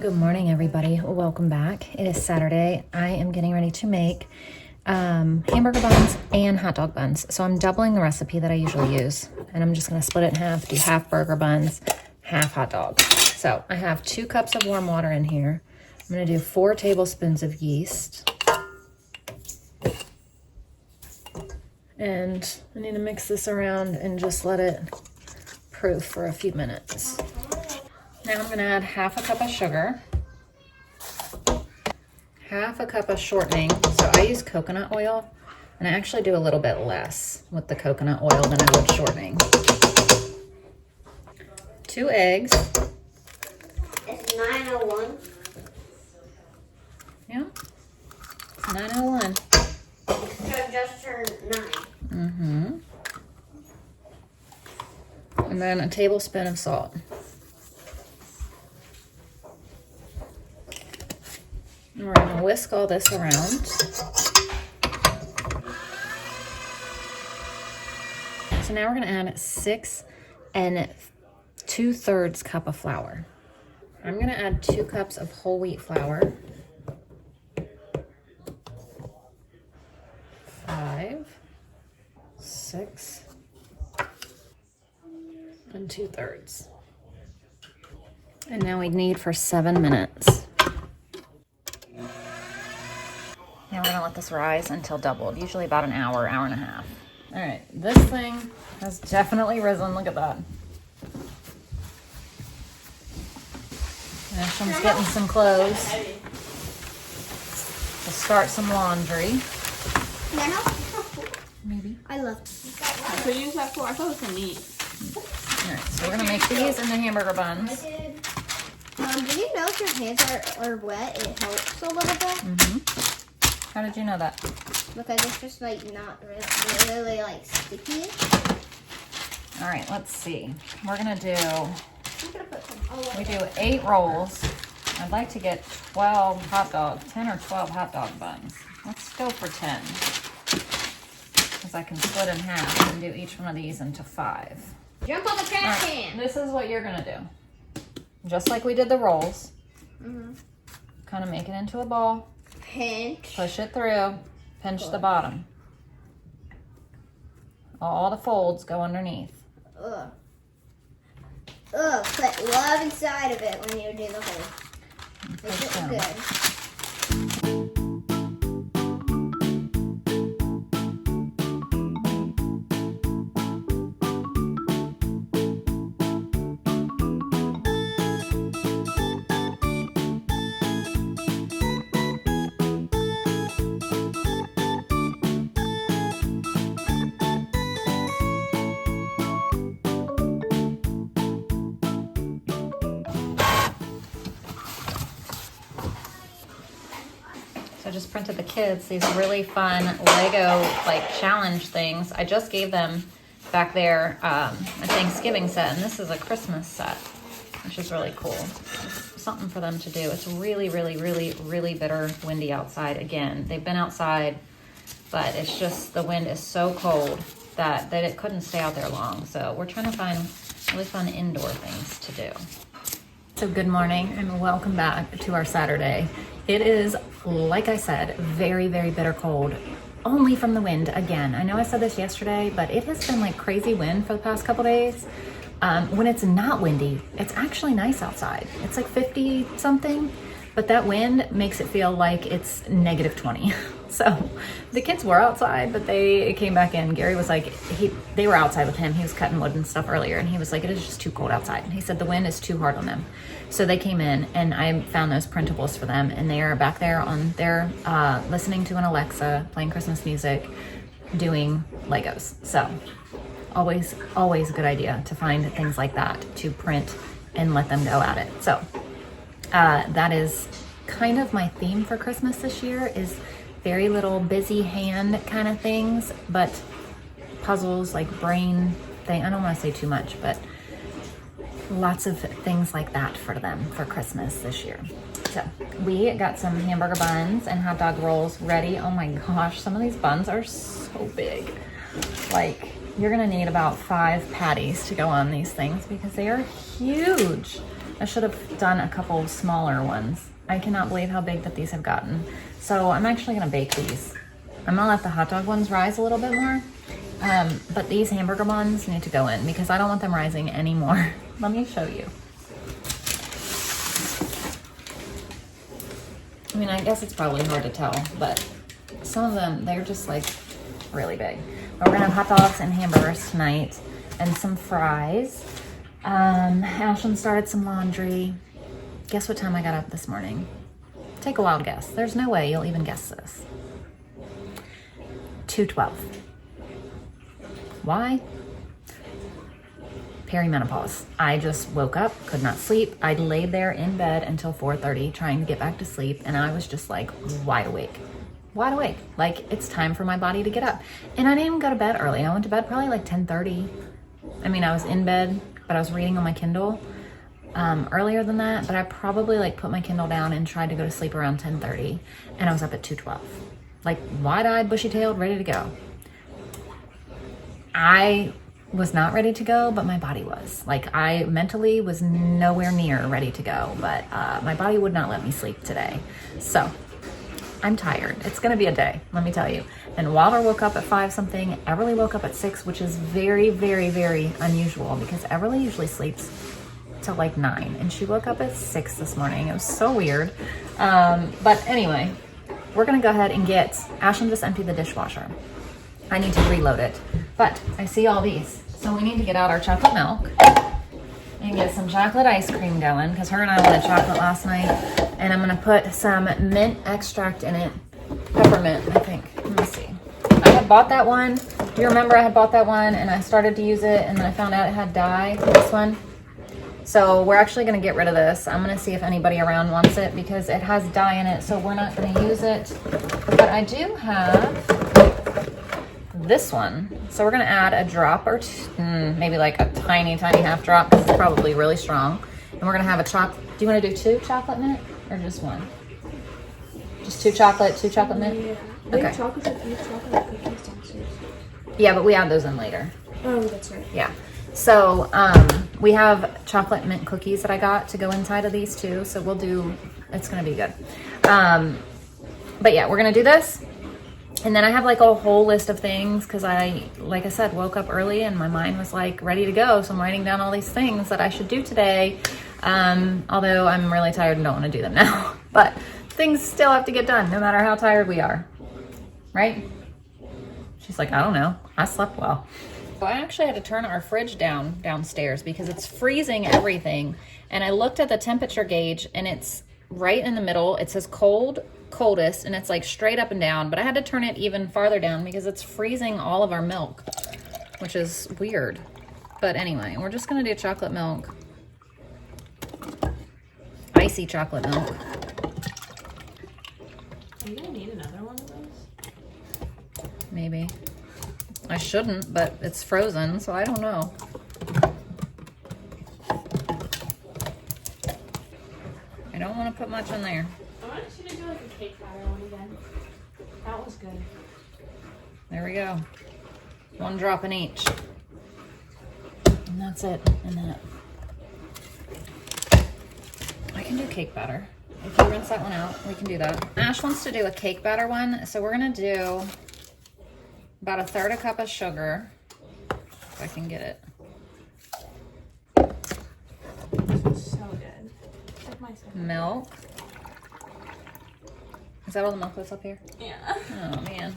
Good morning, everybody. Welcome back. It is Saturday. I am getting ready to make hamburger buns and hot dog buns. So I'm doubling the recipe that I usually use, and I'm just going to split it in half, do half burger buns, half hot dogs. So I have 2 cups of warm water in here. I'm going to do 4 tablespoons of yeast. And I need to mix this around and just let it proof for a few minutes. Now I'm going to add half a cup of sugar, half a cup of shortening. So I use coconut oil, and I actually do a little bit less with the coconut oil than I would shortening. 2 eggs. It's 9:01. Yeah, it's 9:01. So just turned 9. And then a tablespoon of salt. And we're going to whisk all this around. So now we're going to add 6 2/3 cup of flour. I'm going to add 2 cups of whole wheat flour. 5, 6, and 2/3. And now we knead for 7 minutes. Now we're gonna let this rise until doubled, usually about an hour, hour and a half. All right, this thing has definitely risen. Look at that. Ashlyn's getting some clothes to start some laundry. Maybe. I love What do you use that for? I thought it was for meat. All right, so we're gonna make these into hamburger buns. do you know if your hands are wet, it helps a little bit? How did you know that? Because it's just like not really like sticky. All right, let's see. We're gonna do, I'm gonna put some. we do 8 rolls. I'd like to get 12 hot dogs, 10 or 12 hot dog buns. Let's go for 10. Because I can split in half and do each one of these into 5. Jump on the trash can. This is what you're gonna do. Just like we did the rolls. Kind of make it into a ball. Pinch. Push it through. Pinch the bottom. All the folds go underneath. Ugh. Put love inside of it when you do the whole. Make it down. good. So I just printed the kids these really fun Lego like challenge things. I just gave them back there a Thanksgiving set, and this is a Christmas set, which is really cool. It's something for them to do. It's really, really, really, really bitter windy outside again. They've been outside, but it's just the wind is so cold that it couldn't stay out there long. So we're trying to find really fun indoor things to do. So good morning and welcome back to our Saturday. It is, like I said, very, very bitter cold, only from the wind again. I know I said this yesterday, but it has been like crazy wind for the past couple days. When it's not windy, it's actually nice outside. It's like 50 something, but that wind makes it feel like it's negative 20. So the kids were outside, but they came back in. Gary was like, they were outside with him. He was cutting wood and stuff earlier, and he was like, it is just too cold outside. And he said the wind is too hard on them. So they came in, and I found those printables for them, and they are back there on their listening to an Alexa, playing Christmas music, doing Legos. So always a good idea to find things like that to print and let them go at it. So that is kind of my theme for Christmas this year, is very little busy hand kind of things, but puzzles, like brain thing. I don't want to say too much, but lots of things like that for them for Christmas this year. So we got some hamburger buns and hot dog rolls ready. Oh my gosh, some of these buns are so big. Like, you're gonna need about 5 patties to go on these things because they are huge. I should have done a couple smaller ones. I cannot believe how big that these have gotten. So I'm actually gonna bake these. I'm gonna let the hot dog ones rise a little bit more. But these hamburger buns need to go in because I don't want them rising anymore. Let me show you. I mean, I guess it's probably hard to tell, but some of them, they're just like really big. But we're gonna have hot dogs and hamburgers tonight and some fries. Ashlyn started some laundry. Guess what time I got up this morning? Take a wild guess. There's no way you'll even guess this. 2:12. Why? Perimenopause. I just woke up, could not sleep. I laid there in bed until 4:30 trying to get back to sleep, and I was just like wide awake. Wide awake. Like it's time for my body to get up. And I didn't even go to bed early. I went to bed probably like 10:30. I mean, I was in bed, but I was reading on my Kindle earlier than that, but I probably like put my Kindle down and tried to go to sleep around 10:30, and I was up at 2:12. Like wide-eyed, bushy-tailed, ready to go. I was not ready to go, but my body was. Like I mentally was nowhere near ready to go, but my body would not let me sleep today. So I'm tired. It's gonna be a day, let me tell you. And Wilder woke up at 5 something. Everly woke up at 6, which is very, very, very unusual because Everly usually sleeps till like 9, and she woke up at 6 this morning. It was so weird. But anyway, we're gonna go ahead and get, Ashlyn just emptied the dishwasher. I need to reload it, but I see all these. So we need to get out our chocolate milk and get some chocolate ice cream going because her and I wanted chocolate last night. And I'm gonna put some mint extract in it. Peppermint, I think. Let me see. I had bought that one. Do you remember I had bought that one and I started to use it and then I found out it had dye, this one. So we're actually gonna get rid of this. I'm gonna see if anybody around wants it because it has dye in it, so we're not gonna use it. But I do have this one. So we're gonna add a drop or two, maybe like a tiny, tiny half drop because it's probably really strong. And we're gonna have a chocolate, do you wanna do 2 chocolate mint or just 1? Just 2 chocolate mint? Yeah. Okay. Chocolate cookies downstairs. Yeah, but we add those in later. Oh, that's right. Yeah. So we have chocolate mint cookies that I got to go inside of these too. So we'll do, it's gonna be good. But yeah, we're gonna do this. And then I have like a whole list of things because like I said, woke up early and my mind was like ready to go. So I'm writing down all these things that I should do today. Although I'm really tired and don't want to do them now. But things still have to get done no matter how tired we are. Right? She's like, I don't know. I slept well. So I actually had to turn our fridge downstairs because it's freezing everything. And I looked at the temperature gauge and it's right in the middle. It says coldest, and it's like straight up and down, but I had to turn it even farther down because it's freezing all of our milk, which is weird. But anyway, we're just gonna do chocolate milk. Icy chocolate milk. Are you gonna need another one of those? Maybe. I shouldn't, but it's frozen, so I don't know. I don't want to put much in there. I want you to do like a cake batter one again. That was good. There we go. 1 drop in each. And that's it. And that. I can do cake batter. If you rinse that one out, we can do that. Ash wants to do a cake batter one, so we're gonna do about 1/3 cup of sugar, if I can get it. This is so good. Like my second. Milk. Is that all the milk that's up here? Yeah. Oh man.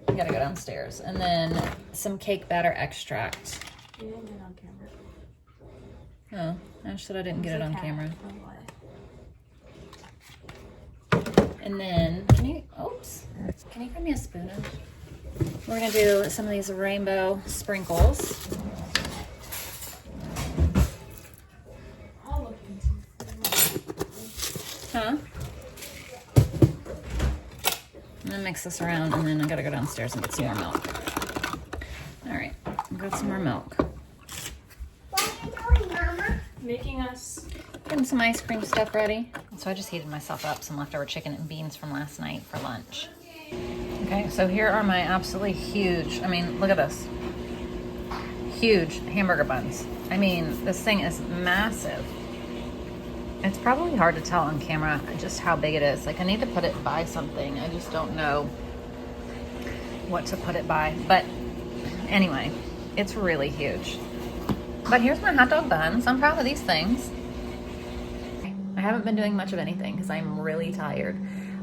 I gotta go downstairs. And then some cake batter extract. You didn't get it on camera. Oh, Ash said I didn't get it on camera. Oh, boy. And then, can you grab me a spoon? We're gonna do some of these rainbow sprinkles. I'll look into Huh? I'm gonna mix this around and then I gotta go downstairs and get some more milk. All right, I've got some more milk. What are you doing, Mama? making us. Getting some ice cream stuff ready. So I just heated myself up some leftover chicken and beans from last night for lunch. Okay, so here are my absolutely huge, I mean, look at this. Huge hamburger buns. I mean, this thing is massive. It's probably hard to tell on camera just how big it is. Like I need to put it by something. I just don't know what to put it by. But anyway, it's really huge. But here's my hot dog buns. I'm proud of these things. I haven't been doing much of anything because I'm really tired.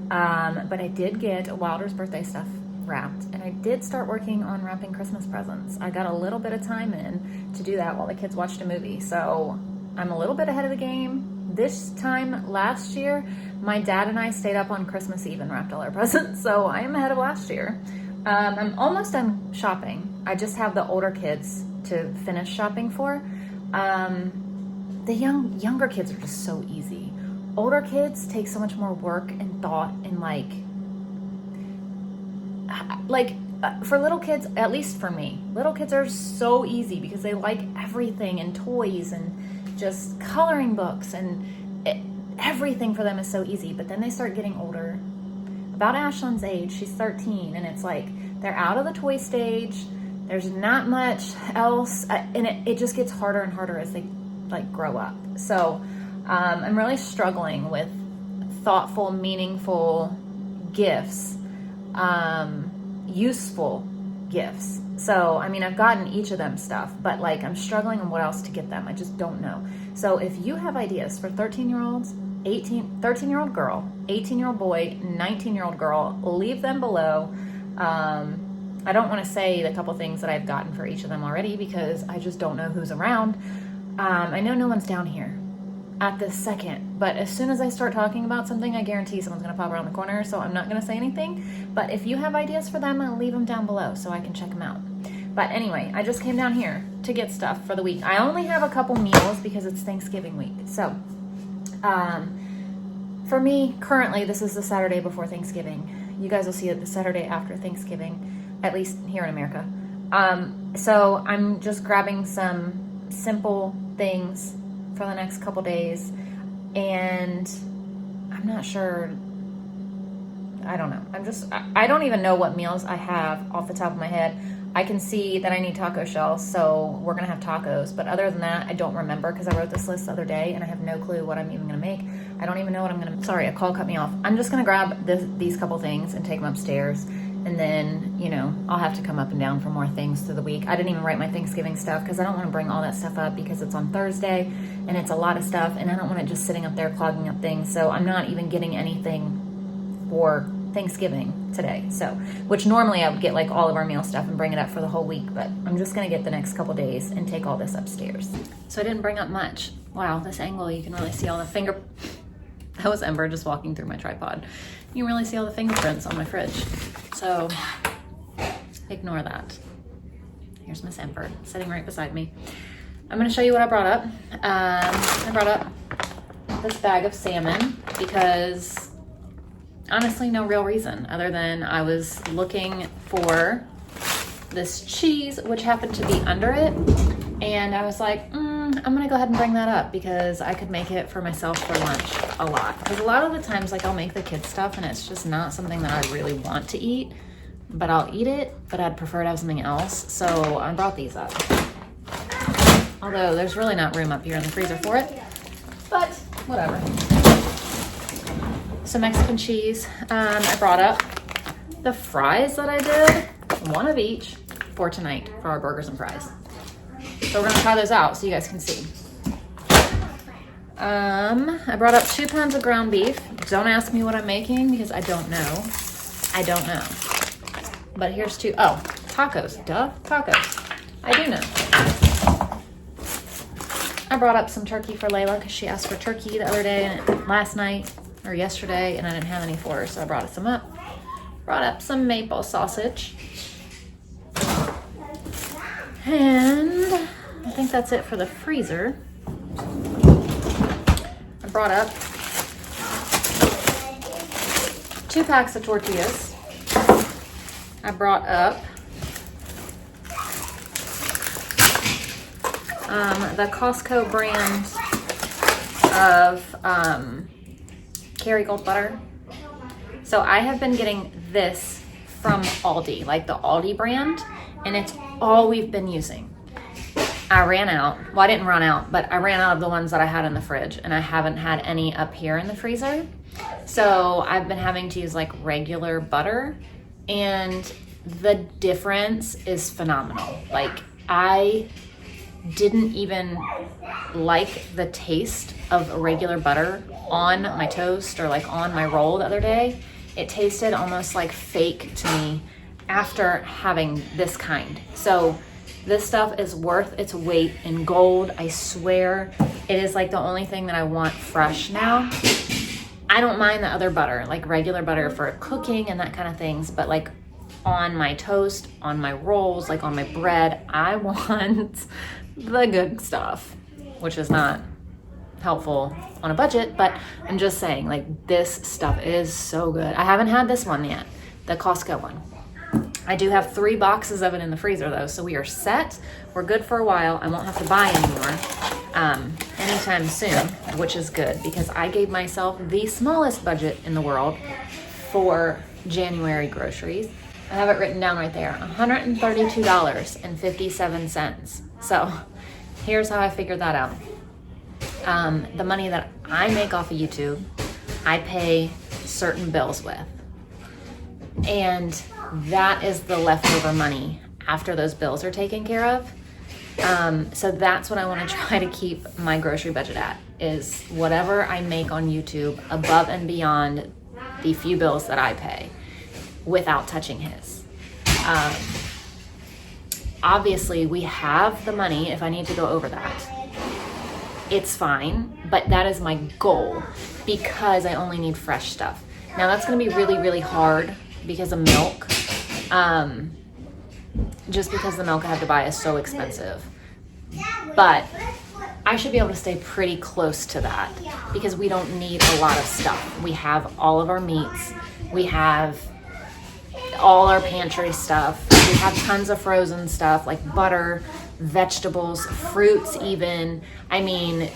But I did get Wilder's birthday stuff wrapped, and I did start working on wrapping Christmas presents. I got a little bit of time in to do that while the kids watched a movie. So I'm a little bit ahead of the game. This time last year, my dad and I stayed up on Christmas Eve and wrapped all our presents. So I am ahead of last year. I'm almost done shopping. I just have the older kids to finish shopping for. The younger kids are just so easy. Older kids take so much more work and thought and for little kids, at least for me, little kids are so easy because they like everything and toys and just coloring books and everything for them is so easy. But then they start getting older. About Ashlyn's age, she's 13, and it's like they're out of the toy stage. There's not much else, and it just gets harder and harder as they like grow up. So I'm really struggling with thoughtful, meaningful gifts, useful gifts. So, I mean, I've gotten each of them stuff, but like I'm struggling on what else to get them. I just don't know. So if you have ideas for 13-year-olds, 13-year-old girl, 18-year-old boy, 19-year-old girl, leave them below. I don't want to say the couple things that I've gotten for each of them already because I just don't know who's around. I know no one's down here at this second, but as soon as I start talking about something, I guarantee someone's going to pop around the corner, so I'm not going to say anything. But if you have ideas for them, I'll leave them down below so I can check them out. But anyway, I just came down here to get stuff for the week. I only have a couple meals because it's Thanksgiving week. So for me, currently, this is the Saturday before Thanksgiving. You guys will see it the Saturday after Thanksgiving, at least here in America. So I'm just grabbing some simple things for the next couple days, and I'm not sure. I don't know. I don't even know what meals I have off the top of my head. I can see that I need taco shells, so we're gonna have tacos, but other than that, I don't remember because I wrote this list the other day and I have no clue what I'm even gonna make. I don't even know what I'm gonna. Sorry, a call cut me off. I'm just gonna grab these couple things and take them upstairs, and then, you know, I'll have to come up and down for more things through the week. I didn't even write my Thanksgiving stuff because I don't want to bring all that stuff up because it's on Thursday and it's a lot of stuff, and I don't want it just sitting up there clogging up things. So I'm not even getting anything for Thanksgiving today. So, which normally I would get like all of our meal stuff and bring it up for the whole week, but I'm just going to get the next couple days and take all this upstairs. So I didn't bring up much. Wow, this angle, you can really see all the that was Ember just walking through my tripod. You can really see all the fingerprints on my fridge. So ignore that. Here's Miss Ember sitting right beside me. I'm gonna show you what I brought up. I brought up this bag of salmon because honestly, no real reason other than I was looking for this cheese, which happened to be under it. And I was like, I'm gonna go ahead and bring that up because I could make it for myself for lunch a lot. Because a lot of the times, like, I'll make the kids stuff and it's just not something that I really want to eat, but I'll eat it, but I'd prefer to have something else. So I brought these up. Although there's really not room up here in the freezer for it, but whatever. Some Mexican cheese. I brought up the fries that I did, one of each, for tonight for our burgers and fries. So we're gonna try those out so you guys can see. I brought up 2 pounds of ground beef. Don't ask me what I'm making because I don't know. I don't know. But here's 2. Oh, tacos. Duh, tacos. I do know. I brought up some turkey for Layla because she asked for turkey the other day, last night, or yesterday, and I didn't have any for her, so I brought some up. Brought up some maple sausage. And I think that's it for the freezer. I brought up 2 packs of tortillas. I brought up the Costco brand of Kerrygold butter. So I have been getting this from Aldi, like the Aldi brand, and it's all we've been using. I ran out. Well, I didn't run out, but I ran out of the ones that I had in the fridge, and I haven't had any up here in the freezer. So I've been having to use like regular butter, and the difference is phenomenal. Like, I didn't even like the taste of regular butter on my toast or like on my roll the other day. It tasted almost like fake to me after having this kind. So this stuff is worth its weight in gold. I swear, it is like the only thing that I want fresh now. I don't mind the other butter, like regular butter for cooking and that kind of things, but like on my toast, on my rolls, like on my bread, I want the good stuff, which is not helpful on a budget, but I'm just saying, like, this stuff is so good. I haven't had this one yet, the Costco one. I do have 3 boxes of it in the freezer though, so we are set. We're good for a while. I won't have to buy anymore anytime soon, which is good because I gave myself the smallest budget in the world for January groceries. I have it written down right there, $132.57. So here's how I figured that out. The money that I make off of YouTube, I pay certain bills with. And that is the leftover money after those bills are taken care of. So that's what I want to try to keep my grocery budget at, is whatever I make on YouTube above and beyond the few bills that I pay without touching his. Obviously, we have the money if I need to go over that. It's fine, but that is my goal because I only need fresh stuff. Now that's going to be really, really hard because of milk. Just because the milk I have to buy is so expensive. But I should be able to stay pretty close to that because we don't need a lot of stuff. We have all of our meats. We have all our pantry stuff. We have tons of frozen stuff like butter, vegetables, fruits even. I mean,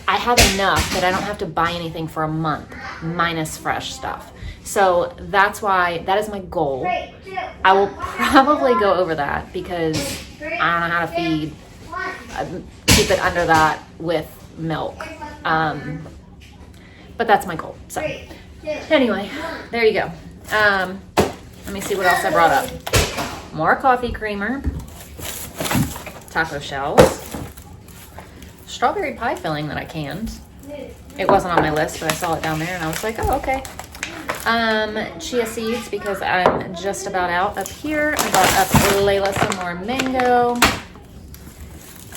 I have enough that I don't have to buy anything for a month minus fresh stuff. So that's why that is my goal. I will probably go over that because I don't know how to keep it under that with milk. But that's my goal. So anyway, there you go. Let me see what else I brought up. More coffee creamer, taco shells, strawberry pie filling that I canned. It wasn't on my list, but I saw it down there and I was like, oh, okay. Chia seeds because I'm just about out up here. I brought up Layla some more mango.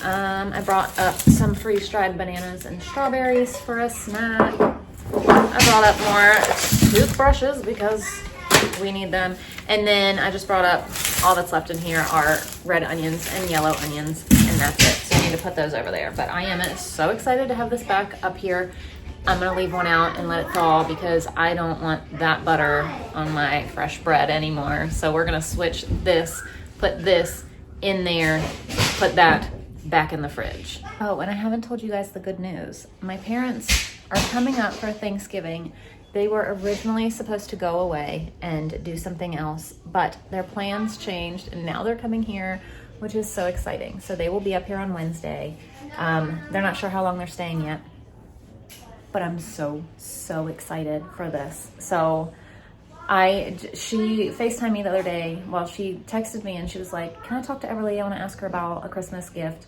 I brought up some freeze-dried bananas and strawberries for a snack. I brought up more toothbrushes because we need them. And then I just brought up all that's left in here are red onions and yellow onions, and that's it. So I need to put those over there. But I am so excited to have this back up here. I'm gonna leave one out and let it thaw because I don't want that butter on my fresh bread anymore. So we're gonna switch this, put this in there, put that back in the fridge. Oh, and I haven't told you guys the good news. My parents are coming up for Thanksgiving. They were originally supposed to go away and do something else, but their plans changed and now they're coming here, which is so exciting. So they will be up here on Wednesday. They're not sure how long they're staying yet, but I'm so excited for this. So she FaceTimed me the other day. Well, she texted me and she was like, can I talk to Everly? I want to ask her about a Christmas gift.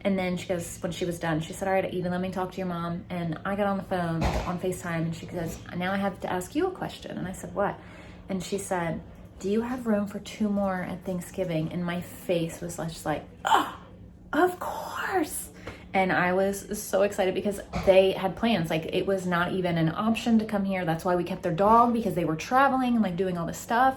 And then she goes, when she was done, she said, all right, even let me talk to your mom. And I got on the phone on FaceTime and she goes, now I have to ask you a question. And I said, what? And she said, do you have room for 2 more at Thanksgiving? And my face was just like, oh, of course. And I was so excited because they had plans. Like, it was not even an option to come here. That's why we kept their dog, because they were traveling and like doing all this stuff.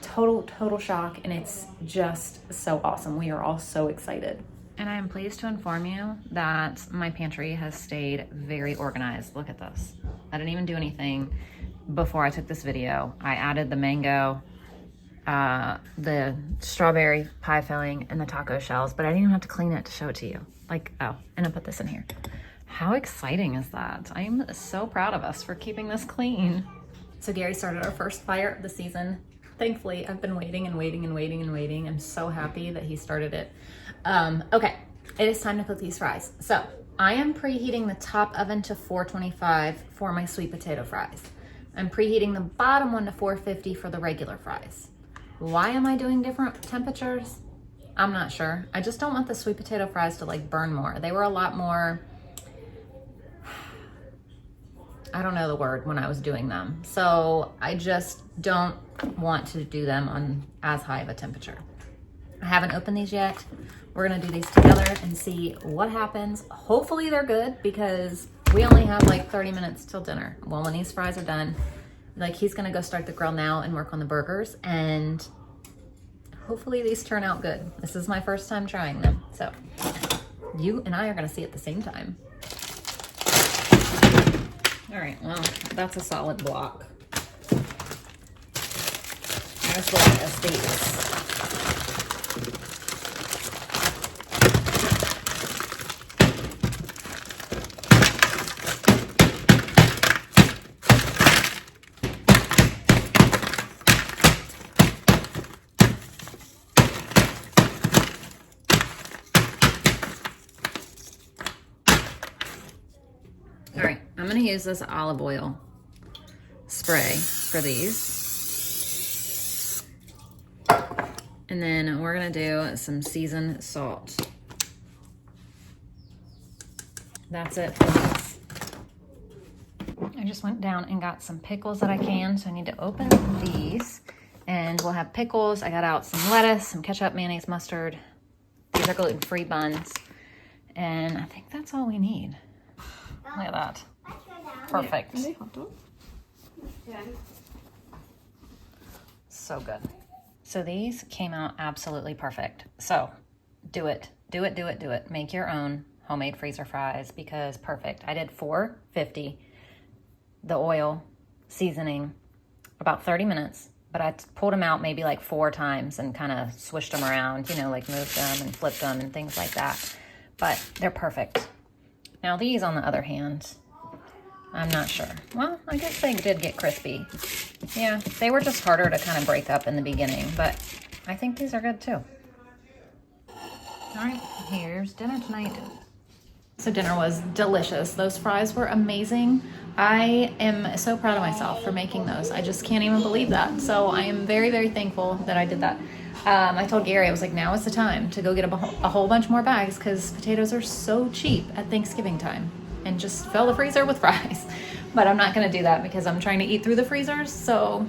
Total shock, and it's just so awesome. We are all so excited. And I am pleased to inform you that my pantry has stayed very organized. Look at this. I didn't even do anything before I took this video. I added the mango, the strawberry pie filling, and the taco shells, but I didn't even have to clean it to show it to you. Like, oh, and I put this in here. How exciting is that? I am so proud of us for keeping this clean. So Gary started our first fire of the season Thankfully, I've been waiting and waiting and waiting and waiting. I'm so happy that he started it. Okay, it is time to cook these fries. So I am preheating the top oven to 425 for my sweet potato fries. I'm preheating the bottom one to 450 for the regular fries. Why am I doing different temperatures? I'm not sure. I just don't want the sweet potato fries to like burn more. They were a lot more, I don't know the word when I was doing them. So I just don't want to do them on as high of a temperature. I haven't opened these yet. We're gonna do these together and see what happens. Hopefully they're good because we only have like 30 minutes till dinner. Well, when these fries are done, like he's gonna go start the grill now and work on the burgers, and hopefully these turn out good. This is my first time trying them. So you and I are gonna see at the same time. All right, well, that's a solid block. Let's look at these. All right, I'm gonna use this olive oil spray for these. And then we're gonna do some seasoned salt. That's it for this. I just went down and got some pickles that I can, so I need to open these. And we'll have pickles. I got out some lettuce, some ketchup, mayonnaise, mustard. These are gluten-free buns. And I think that's all we need. Look at that. Perfect. Yeah. So good. So these came out absolutely perfect. So do it. Do it, do it, do it. Make your own homemade freezer fries because perfect. I did 450, the oil, seasoning, about 30 minutes. But I pulled them out maybe like 4 times and kind of swished them around, you know, like moved them and flipped them and things like that. But they're perfect. Now these, on the other hand, I'm not sure. Well, I guess they did get crispy. Yeah, they were just harder to kind of break up in the beginning, but I think these are good too. All right, here's dinner tonight. So dinner was delicious. Those fries were amazing. I am so proud of myself for making those. I just can't even believe that. So I am very, very thankful that I did that. I told Gary, I was like, now is the time to go get a whole bunch more bags because potatoes are so cheap at Thanksgiving time, and just fill the freezer with fries. But I'm not gonna do that because I'm trying to eat through the freezers. So,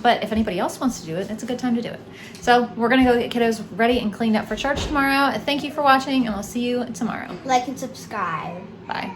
but if anybody else wants to do it, it's a good time to do it. So we're gonna go get kiddos ready and cleaned up for church tomorrow. Thank you for watching, and we'll see you tomorrow. Like and subscribe. Bye.